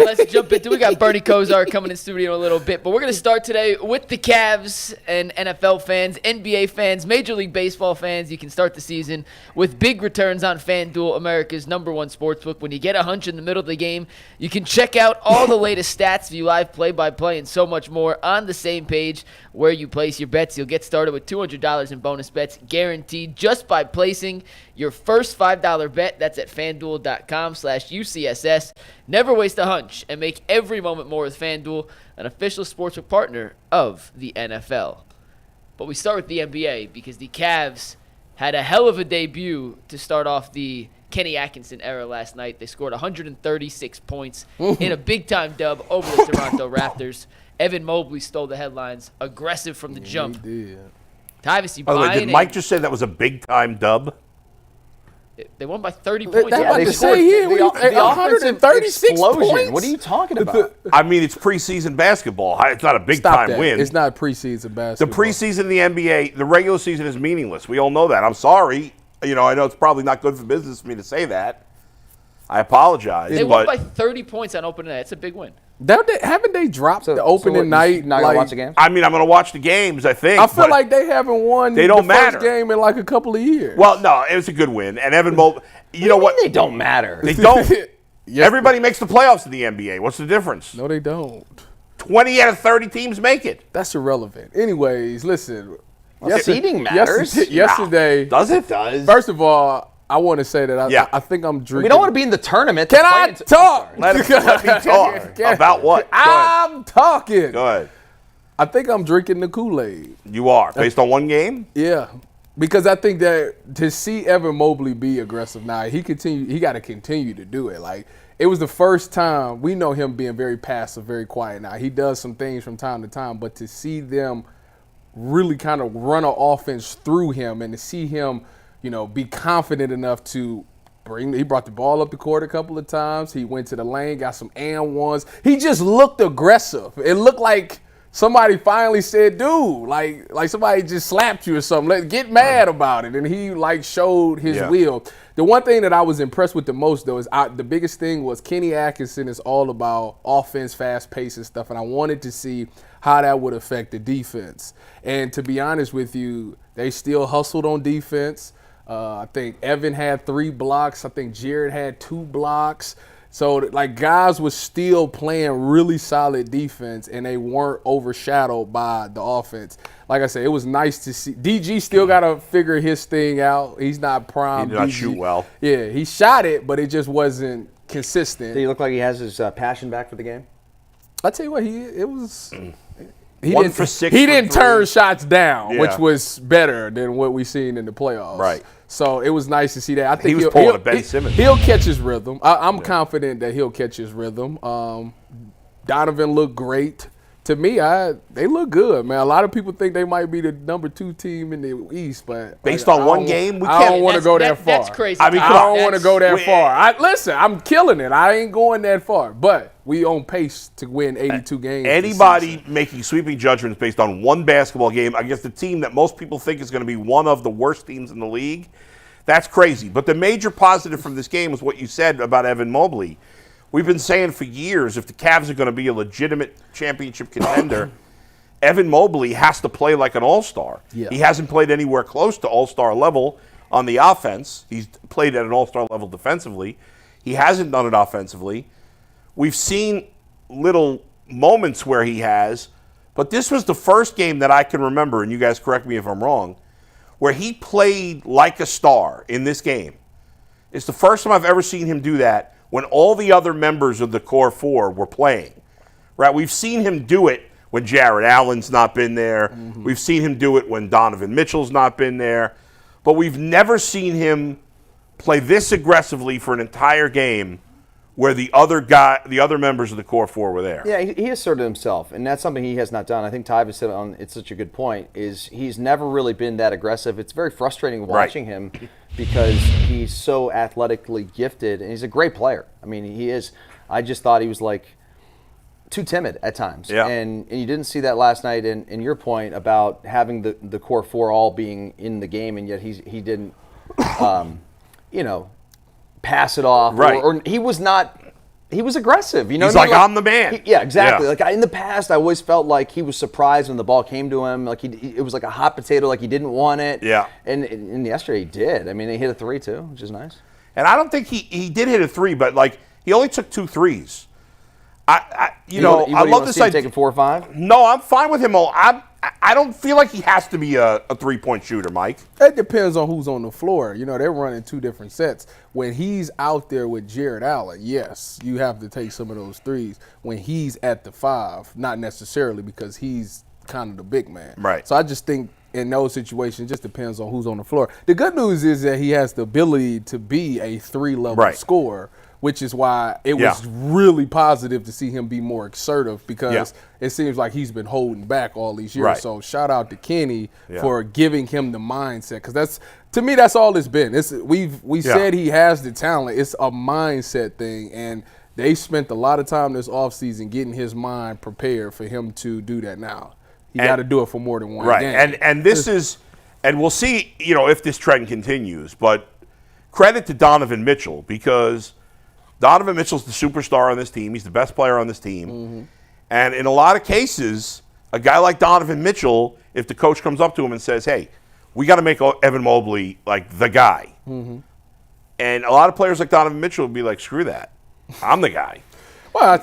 Let's jump into it. We got Bernie Kosar coming in studio in a little bit, but we're going to start today with the Cavs and NFL fans, NBA fans, Major League Baseball fans. You can start the season with big returns on FanDuel, America's #1 sportsbook. When you get a hunch in the middle of the game, you can check out all the latest stats, view live play-by-play, and so much more on the same page where you place your bets. You'll get started with $200 in bonus bets guaranteed just by placing your first $5 bet. That's at FanDuel.com/UCSS. Never waste a hunch and make every moment more with FanDuel, an official sportsbook partner of the NFL. But we start with the NBA because the Cavs had a hell of a debut to start off the Kenny Atkinson era last night. They scored 136 points in a big-time dub over the Toronto Raptors. Evan Mobley stole the headlines, aggressive from the jump. He did. Tyvis, you By the way, buying did it? Mike just say that was a big-time dub? They won by 30 points. They Yeah, about to say here, the offensive 136 explosion. points. What are you talking about? I mean, it's preseason basketball. It's not a Stop big-time that. win. It's not preseason basketball. The preseason in the NBA, the regular season is meaningless. We all know that. I'm sorry. I know it's probably not good for business for me to say that. I apologize. They won but by 30 points on opening night. It's a big win. Haven't they dropped the opening night? Not gonna watch the game. I mean, I'm going to watch the games, I think. I feel but like they haven't won They don't the first matter. game in like a couple of years. Well, no, it was a good win. And Evan Mobley, you know what? They don't matter. They don't. Yes, Everybody makes the playoffs in the NBA. What's the difference? no, they don't. 20 out of 30 teams make it. That's irrelevant. Anyways, listen. Seeding matters. Yesterday, Does it? first of all, I want to say that I think I'm drinking. We don't want to be in the tournament. Can I talk? Let me talk. About what? Go ahead. I'm talking. Go ahead. I think I'm drinking the Kool-Aid. You are. Based on one game? Yeah. Because I think that to see Evan Mobley be aggressive now, he got to continue to do it. Like, it was the first time we know him being very passive, very quiet now. He does some things from time to time, but to see them really kind of run an offense through him and to see him, be confident enough to he brought the ball up the court a couple of times. He went to the lane, got some and ones. He just looked aggressive. It looked like somebody finally said, dude, like somebody just slapped you or something. Get mad about it. And he showed his will. The one thing that I was impressed with the most, though, is the biggest thing was Kenny Atkinson is all about offense, fast pace and stuff. And I wanted to see how that would affect the defense. And to be honest with you, they still hustled on defense. I think Evan had 3 blocks. I think Jared had 2 blocks. So, guys was still playing really solid defense, and they weren't overshadowed by the offense. Like I said, it was nice to see. DG still got to figure his thing out. He's not prime. He did not DG. shoot well. Yeah, he shot it, but it just wasn't consistent. Did he look like he has his passion back for the game? I tell you what, he 1 for 6 He for didn't 3. turn shots down, Yeah. which was better than what we seen in the playoffs. Right. So it was nice to see that. I think was pulling a Ben Simmons. He'll catch his rhythm. I'm confident that he'll catch his rhythm. Donovan looked great. To me, they look good, man. A lot of people think they might be the number 2 team in the East, but Based on one game, I don't want to go that far. That's crazy. I mean, I come don't on. want to go that Wait, far. Listen, I'm killing it. I ain't going that far, but we on pace to win 82 games. this Anybody season. making sweeping judgments based on one basketball game against the team that most people think is going to be one of the worst teams in the league, that's crazy. But the major positive from this game was what you said about Evan Mobley. We've been saying for years, if the Cavs are going to be a legitimate championship contender, Evan Mobley has to play like an all-star. Yeah. He hasn't played anywhere close to all-star level on the offense. He's played at an all-star level defensively. He hasn't done it offensively. We've seen little moments where he has, but this was the first game that I can remember, and you guys correct me if I'm wrong, where he played like a star in this game. It's the first time I've ever seen him do that when all the other members of the core 4 were playing. Right? We've seen him do it when Jared Allen's not been there. Mm-hmm. We've seen him do it when Donovan Mitchell's not been there. But we've never seen him play this aggressively for an entire game where the other members of the core 4 were there. Yeah, he asserted himself, and that's something he has not done. I think Tyvis said it's such a good point, is he's never really been that aggressive. It's very frustrating watching him because he's so athletically gifted, and he's a great player. I mean, he is. I just thought he was too timid at times. Yeah. And you didn't see that last night in your point about having the core 4 all being in the game, and yet he didn't, pass it off. Right. Or he was not he was aggressive. He's like, I'm the man. Yeah, exactly. Yeah. Like in the past, I always felt like he was surprised when the ball came to him. Like it was like a hot potato, like he didn't want it. Yeah. And yesterday he did. I mean, he hit a 3 too, which is nice. And I don't think he did hit a 3, but like he only took 2 threes. I love this idea. Taking 4 or 5. No, I'm fine with him. I don't feel like he has to be a 3-point shooter, Mike. It depends on who's on the floor. You know, they're running 2 different sets. When he's out there with Jared Allen, yes, you have to take some of those threes. When he's at the 5, not necessarily, because he's kind of the big man. Right. So I just think in those situations, it just depends on who's on the floor. The good news is that he has the ability to be a 3-level scorer, which is why it was really positive to see him be more assertive, because it seems like he's been holding back all these years. Right. So shout out to Kenny for giving him the mindset, because to me that's all it's been. We said he has the talent. It's a mindset thing, and they spent a lot of time this offseason getting his mind prepared for him to do that now. He got to do it for more than one game. And this is, and we'll see, if this trend continues, but credit to Donovan Mitchell, because Donovan Mitchell's the superstar on this team. He's the best player on this team. Mm-hmm. And in a lot of cases, a guy like Donovan Mitchell, if the coach comes up to him and says, hey, we got to make Evan Mobley like the guy. Mm-hmm. And a lot of players like Donovan Mitchell would be like, screw that. I'm the guy. Well,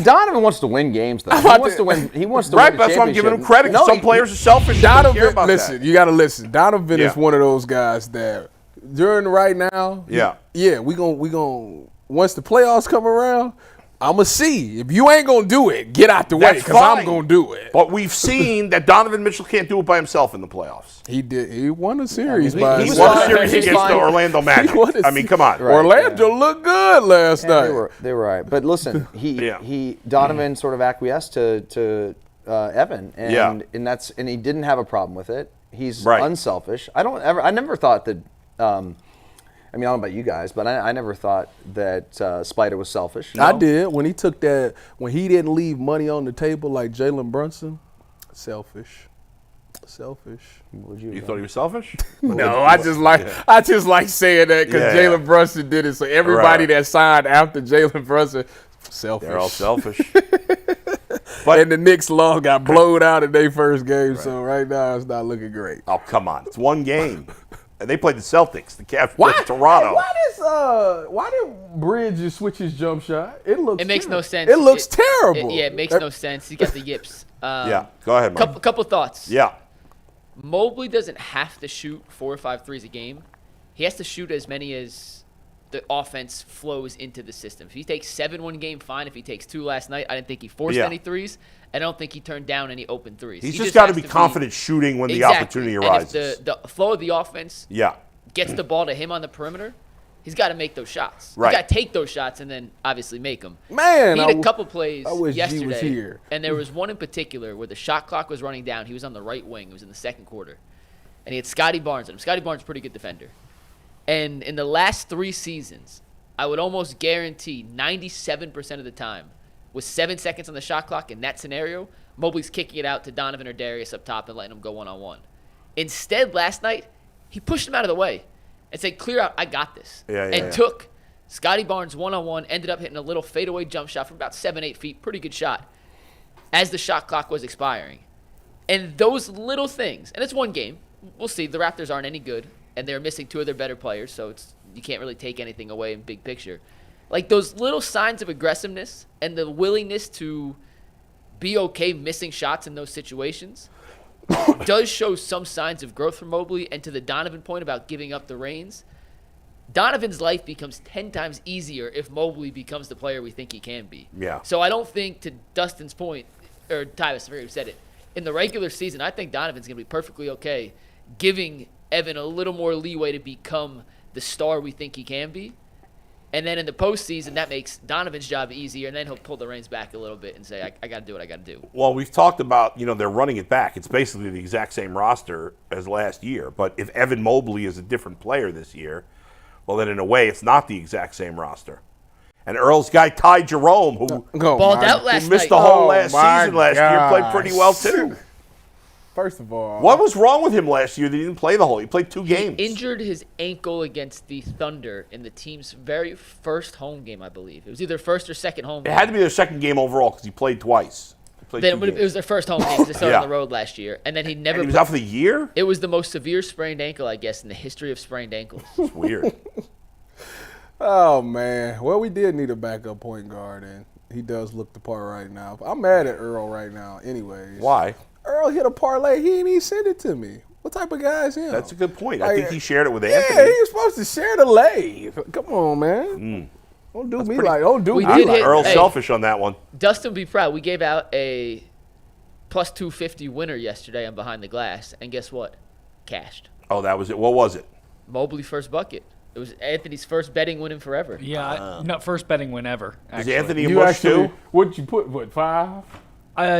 Donovan wants to win games, though. He wants to win. He wants to win. Right, that's why I'm giving him credit. Some players are selfish. Donovan, listen, you got to listen. Donovan is one of those guys that during right now, we gon' once the playoffs come around, I'm going to see. If you ain't going to do it, get out the way, because I'm going to do it. But we've seen that Donovan Mitchell can't do it by himself in the playoffs. He did. He won a series he won a series against the Orlando Magic. I mean, come on. Right, Orlando looked good last night. They were right. But listen, Donovan sort of acquiesced to Evan, and he didn't have a problem with it. He's unselfish. I never thought that I don't know about you guys, but I never thought that Spider was selfish. No? I did. When he didn't leave money on the table like Jalen Brunson, selfish. You thought he was selfish? No, I just like saying that because Jalen Brunson did it. So everybody that signed after Jalen Brunson, selfish. They're all selfish. And the Knicks law got blown out in their first game, so right now it's not looking great. Oh, come on. It's one game. And they played the Celtics, the Cavs, Toronto. Why did Bridges switch his jump shot? It makes no sense. It looks terrible. It makes no sense. He got the yips. Go ahead, Mike. Couple thoughts. Yeah. Mobley doesn't have to shoot 4 or 5 threes a game. He has to shoot as many as the offense flows into the system. If he takes 7 one game, fine. If he takes 2 last night, I didn't think he forced any threes. I don't think he turned down any open threes. He's just got to be confident shooting when the opportunity arises. And if the flow of the offense gets the ball to him on the perimeter, he's got to make those shots. Right. He's got to take those shots and then obviously make them. Man, he had a couple plays yesterday, G was here. And there was one in particular where the shot clock was running down. He was on the right wing. It was in the second quarter. And he had Scotty Barnes on him. Scotty Barnes is a pretty good defender. And in the last 3 seasons, I would almost guarantee 97% of the time, with 7 seconds on the shot clock in that scenario, Mobley's kicking it out to Donovan or Darius up top and letting him go one-on-one. Instead, last night, he pushed him out of the way and said, clear out, I got this. Took Scotty Barnes one-on-one, ended up hitting a little fadeaway jump shot from about 7-8 feet, pretty good shot, as the shot clock was expiring. And those little things, and it's one game. We'll see. The Raptors aren't any good, and they're missing 2 of their better players, so you can't really take anything away in big picture. Like those little signs of aggressiveness and the willingness to be okay missing shots in those situations does show some signs of growth from Mobley. And to the Donovan point about giving up the reins, Donovan's life becomes 10 times easier if Mobley becomes the player we think he can be. Yeah. So I don't think, to Dustin's point, or Tyvis, I forget who said it, in the regular season, I think Donovan's going to be perfectly okay giving Evan a little more leeway to become the star we think he can be. And then in the postseason, that makes Donovan's job easier, and then he'll pull the reins back a little bit and say, I got to do what I got to do. Well, we've talked about, they're running it back. It's basically the exact same roster as last year. But if Evan Mobley is a different player this year, well, then in a way, it's not the exact same roster. And Earl's guy, Ty Jerome, who balled out last night. Who missed the whole last season last year, played pretty well, too. First of all, What was wrong with him last year that he didn't play the whole? He played 2 games. He injured his ankle against the Thunder in the team's very first home game, I believe. It was either first or second home It game. had to be their second game overall because he played twice. He played 2 It games. was their first home game because they started Yeah. on the road last year. And then he never And he was out for the year? It was the most severe sprained ankle, I guess, in the history of sprained ankles. It's weird. Oh, man. Well, we did need a backup point guard, and he does look the part right now. I'm mad at Earl right now anyways. Why? Earl hit a parlay. He didn't even send it to me. What type of guy is him? That's a good point. I Like, think he shared it with Yeah, Anthony. he was supposed to share the lay. Come on, man. Don't do me like. Don't do We me did like. hit- Earl's Hey. selfish on that one. Dustin, be proud. We gave out a plus 250 winner yesterday on Behind the Glass. And guess what? Cashed. Oh, that was it. What was it? Mobley first bucket. It was Anthony's first betting win in forever. Yeah, not first betting win ever. Was Actually. Anthony in You Bush actually, too? what'd you put? What, 5?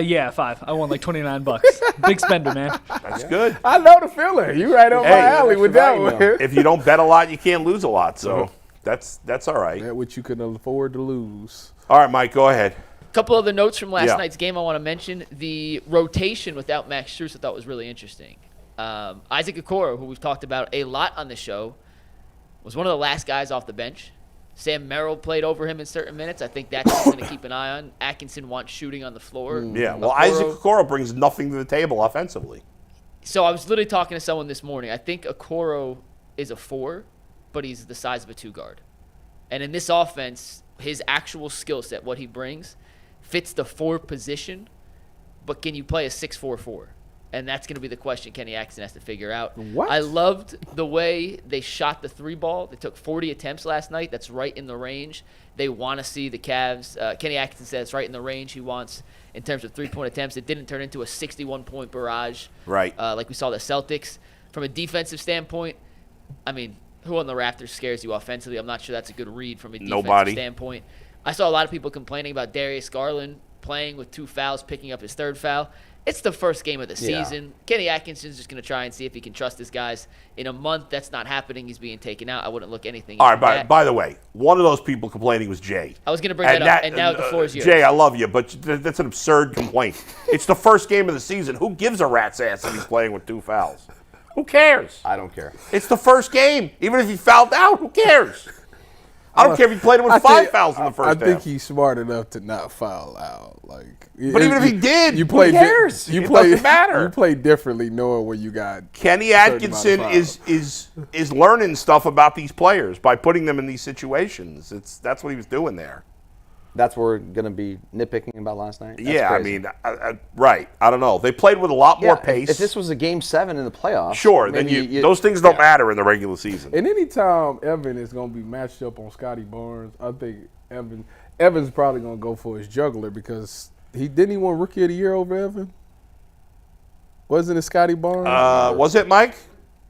Yeah, 5. I won like $29. Big spender, man. That's good. I know the feeling. You right up my Hey, alley with that one. If you don't bet a lot, you can't lose a lot. So that's all right. That what you can afford to lose. All right, Mike, go ahead. Couple other notes from last Yeah. night's game I want to mention. The rotation without Max Strus I thought was really interesting. Isaac Okoro, who we've talked about a lot on the show, was one of the last guys off the bench. Sam Merrill played over him in certain minutes. I think that's something to keep an eye on. Atkinson wants shooting on the floor. Yeah, well, Okoro- Isaac Okoro brings nothing to the table offensively. So I was literally talking to someone this morning. I think Okoro is a 4, but he's the size of a 2 guard. And in this offense, his actual skill set, what he brings, fits the 4 position, but can you play a 6-4-4? And that's going to be the question Kenny Atkinson has to figure out. What? I loved the way they shot the 3 ball. They took 40 attempts last night. That's right in the range. They want to see the Cavs. Kenny Atkinson says it's right in the range he wants in terms of 3-point attempts. It didn't turn into a 61-point barrage Right. like we saw the Celtics. From a defensive standpoint, I mean, who on the Raptors scares you offensively? I'm not sure that's a good read from a defensive Nobody. standpoint. I saw a lot of people complaining about Darius Garland playing with 2 fouls, picking up his 3rd foul. It's the first game of the season. Kenny Atkinson's just going to try and see if he can trust his guys. In a month, that's not happening. He's being taken out. I wouldn't look anything. All into right, that. by the way, one of those people complaining was Jay. I was going to bring that up, and now the floor is yours. Jay, I love you, but that's an absurd complaint. It's the first game of the season. Who gives a rat's ass if he's playing with 2 fouls? Who cares? I don't care. It's the first game. Even if he fouled out, who cares? I don't care if he played with 5 fouls in the first I think half. he's smart enough to not foul out. Like, But even if he did, you who play cares? You It play, doesn't matter. You play differently, knowing where you got. Kenny certain Atkinson amount of is learning stuff about these players by putting them in these situations. That's what he was doing there. That's what we're going to be nitpicking about last night? That's Yeah, crazy. I mean, right. I don't know. They played with a lot more pace. If this was a Game 7 in the playoffs, sure, then maybe those things don't yeah. matter in the regular season. And anytime Evan is going to be matched up on Scotty Barnes, I think Evan's probably going to go for his juggler because he won Rookie of the Year over Evan. Wasn't it Scotty Barnes? Was it, Mike?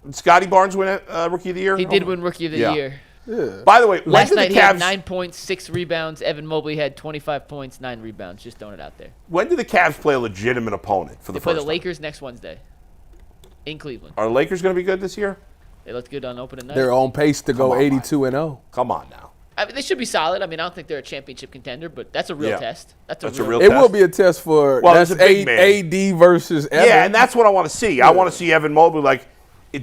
Did Scotty Barnes win Rookie of the Year? He did win Rookie of the Yeah. Year. Yeah. By the way, when Last did night the he had Cavs? 9 points, 6 rebounds. Evan Mobley had 25 points, 9 rebounds. Just throwing it out there. When did the Cavs play a legitimate opponent for the They play first the time? Lakers next Wednesday in Cleveland. Are the Lakers going to be good this year? They looked good on opening night. They're on pace to go on, 82-0. Come on now. I mean, they should be solid. I mean, I don't think they're a championship contender, but that's a real Yeah. test. That's a real It test. will be a test for Well, that's there's a big man. AD versus Evan. Yeah, and that's what I want to see. I want to see Evan Mobley. Like,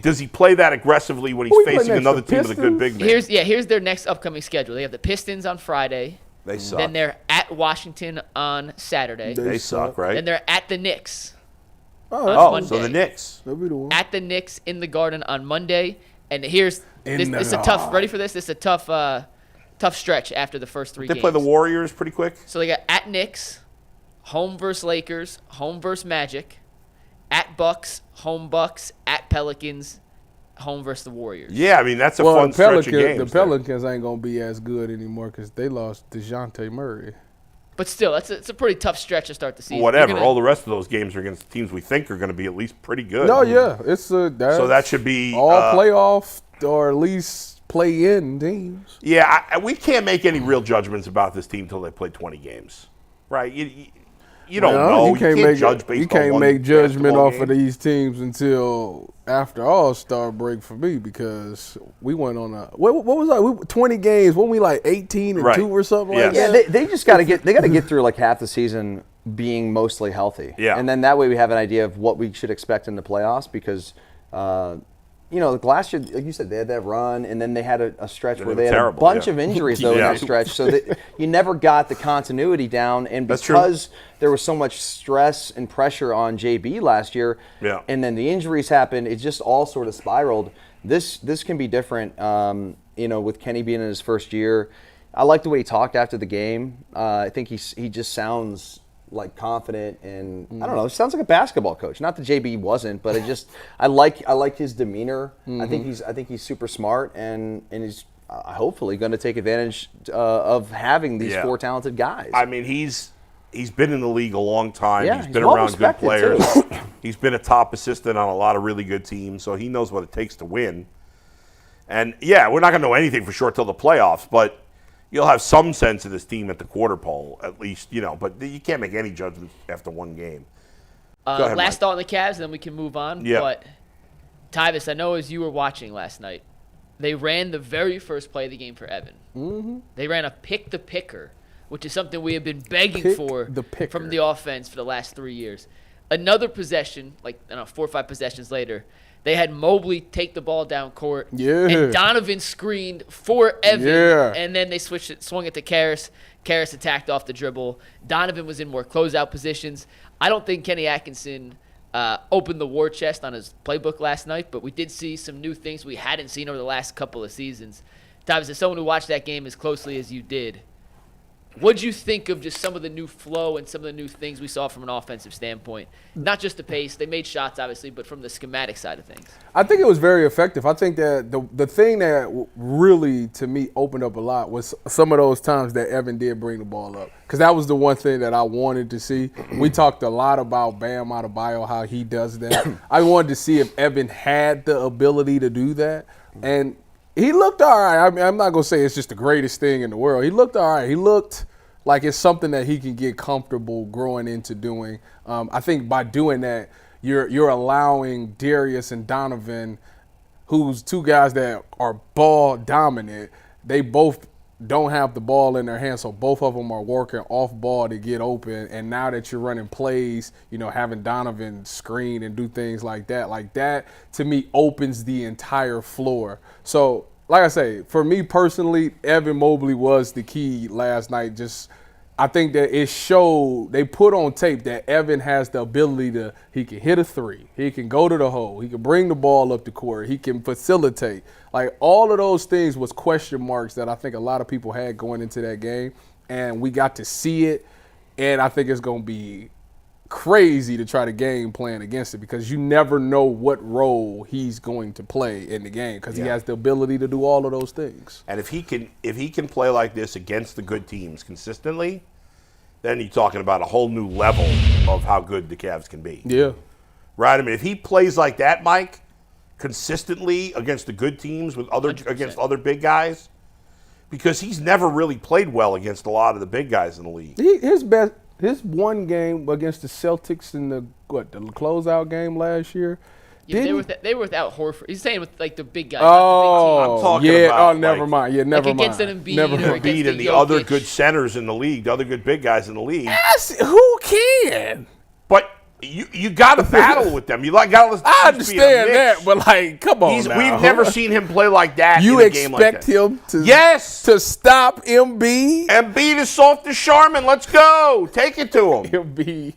does he play that aggressively when he's Who he play facing next, another the team with a good Pistons? big man? Here's their next upcoming schedule. They have the Pistons on Friday. They suck. Then they're at Washington on Saturday. They suck, right? Then they're at the Knicks. Oh, Oh, Monday. so the Knicks. that'll be the one. At the Knicks in the Garden on Monday. And here's In this the is a tough. Ready for this? This is a tough stretch after the first 3 They games. play the Warriors pretty quick. So they got at Knicks, home versus Lakers, home versus Magic, at Bucks, home Bucks, at Pelicans, home versus the Warriors. Yeah, I mean, that's a Well, fun the stretch of Pelicans, games. the Pelicans ain't gonna be as good anymore because they lost DeJounte Murray. But still, it's a pretty tough stretch to start the season. Whatever. You're gonna- All the rest of those games are against teams we think are going to be at least pretty good. No, yeah, it's a So that should be all playoff or at least play-in teams. Yeah, we can't make any real judgments about this team until they play 20 games, right? You don't know. You can't judge based You can't on make one judgment basketball off of game. these teams until after All-Star break for me because we went on a what was that? 20 games. Weren't we like 18-2 Right. or something Yes. like Yeah, that? they just got to get through like half the season being mostly healthy. Yeah. And then that way we have an idea of what we should expect in the playoffs because, like last year, like you said, they had that run, and then they had a stretch where they had a bunch of injuries, though, in that stretch. So that you never got the continuity down. And because there was so much stress and pressure on JB last year, and then the injuries happened, it just all sort of spiraled. This can be different, with Kenny being in his first year. I like the way he talked after the game. I think he just sounds like confident and I don't know. It sounds like a basketball coach. Not that JB wasn't, but I like his demeanor. I think he's super smart and he's hopefully going to take advantage of having these four talented guys. I mean, he's been in the league a long time. Yeah, he's been around good players. He's been a top assistant on a lot of really good teams, so he knows what it takes to win. And we're not going to know anything for sure till the playoffs, but you'll have some sense of this team at the quarter pole, at least, but you can't make any judgments after one game. Go ahead, last thought on the Cavs, then we can move on. Yeah. But, Tyvis, I know as you were watching last night, they ran the very first play of the game for Evan. Mm-hmm. They ran a pick-the-picker, which is something we have been begging for from the offense for the last 3 years. Another possession, 4 or 5 possessions later, they had Mobley take the ball down court, and Donovan screened for Evan, and then they swung it to Karras. Karras attacked off the dribble. Donovan was in more closeout positions. I don't think Kenny Atkinson opened the war chest on his playbook last night, but we did see some new things we hadn't seen over the last couple of seasons. Tyvis, as someone who watched that game as closely as you did, what did you think of just some of the new flow and some of the new things we saw from an offensive standpoint? Not just the pace. They made shots, obviously, but from the schematic side of things. I think it was very effective. I think that the thing that really, to me, opened up a lot was some of those times that Evan did bring the ball up. Because that was the one thing that I wanted to see. We talked a lot about Bam Adebayo, how he does that. I wanted to see if Evan had the ability to do that. And he looked all right. I mean, I'm not going to say it's just the greatest thing in the world. He looked all right. He looked like it's something that he can get comfortable growing into doing. I think by doing that, you're allowing Darius and Donovan, who's two guys that are ball dominant, they both don't have the ball in their hands, so both of them are working off ball to get open. And now that you're running plays, having Donovan screen and do things like that to me opens the entire floor. So, like I say, for me personally, Evan Mobley was the key last night. I think that it showed, they put on tape that Evan has the ability he can hit a three, he can go to the hole, he can bring the ball up the court, he can facilitate. All of those things was question marks that I think a lot of people had going into that game, and we got to see it, and I think it's going to be crazy to try to game plan against it because you never know what role he's going to play in the game because he has the ability to do all of those things. And if he can play like this against the good teams consistently, then you're talking about a whole new level of how good the Cavs can be. Yeah. Right? I mean, if he plays like that, Mike, consistently against the good teams against other big guys, because he's never really played well against a lot of the big guys in the league. His one game against the Celtics in the closeout game last year. Yeah, they were without Horford. He's saying with the big guys. Oh, not the big team. I'm talking about, never mind. Yeah, never mind. Against an Embiid or against Embiid and the other good centers in the league, the other good big guys in the league. Yes, who can? But you got to battle with them. You got to. I understand that, but come on now. We've never seen him play like that. You in a game like expect that. him to to stop Embiid? Embiid is soft as Charmin. Let's go. Take it to him. Embiid.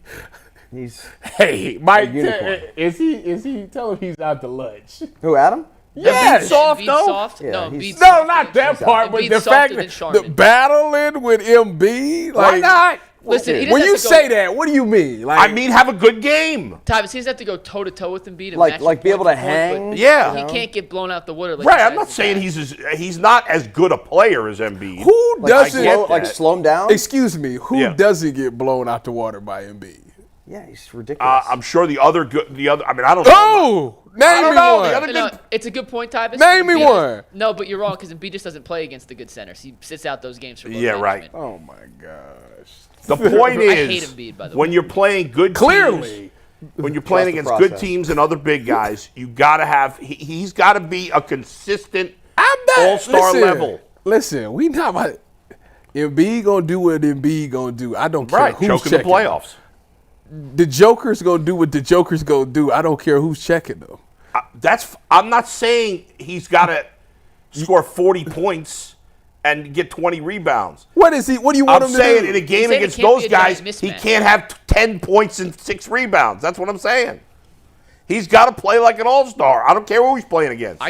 Hey, Mike, is he? Tell him he's out to lunch. Who, Adam? Yes. Embiid soft, Embiid though? soft? Yeah, No, he's- Embiid No, soft. not that part, but Embiid the softer fact than that the Charmin. battling with Embiid. Why not? Listen, he doesn't When have you to go, say that, what do you mean? I mean, have a good game. Tyvis, he doesn't have to go toe-to-toe with Embiid. And Like- match be able to point for point, hang? but Yeah. He can't get blown out the water. Like Right, the I'm guys not that saying pass. he's not as good a player as Embiid. Who doesn't? get that. Slow him down? Excuse me. Who doesn't get blown out the water by Embiid? Yeah, he's ridiculous. I'm sure the other. I mean, I don't know. Oh, name me know. one. The other No, it's a good point, Tyvis. Name me Embiid- one. No, but you're wrong because Embiid just doesn't play against the good centers. He sits out those games for load Yeah, right. management. Oh my gosh. The point I hate is, Embiid, by the when way. you're playing good Clearly. teams, when you're playing Trust the against good process. teams and other big guys, you got to have. He's got to be a consistent I'm not all-star listen, level. Listen, we not about. Embiid gonna do what Embiid gonna do. I don't care Right, who's choking the checking. playoffs. The Joker's gonna do what the Joker's gonna do. I don't care who's checking though. I'm not saying he's got to score 40 points and get 20 rebounds. What is he? What do you want I'm him to saying do? in a game saying it against can't those be a giant guys, he mismatch. can't have 10 points and 6 rebounds. That's what I'm saying. He's got to play like an all-star. I don't care who he's playing against.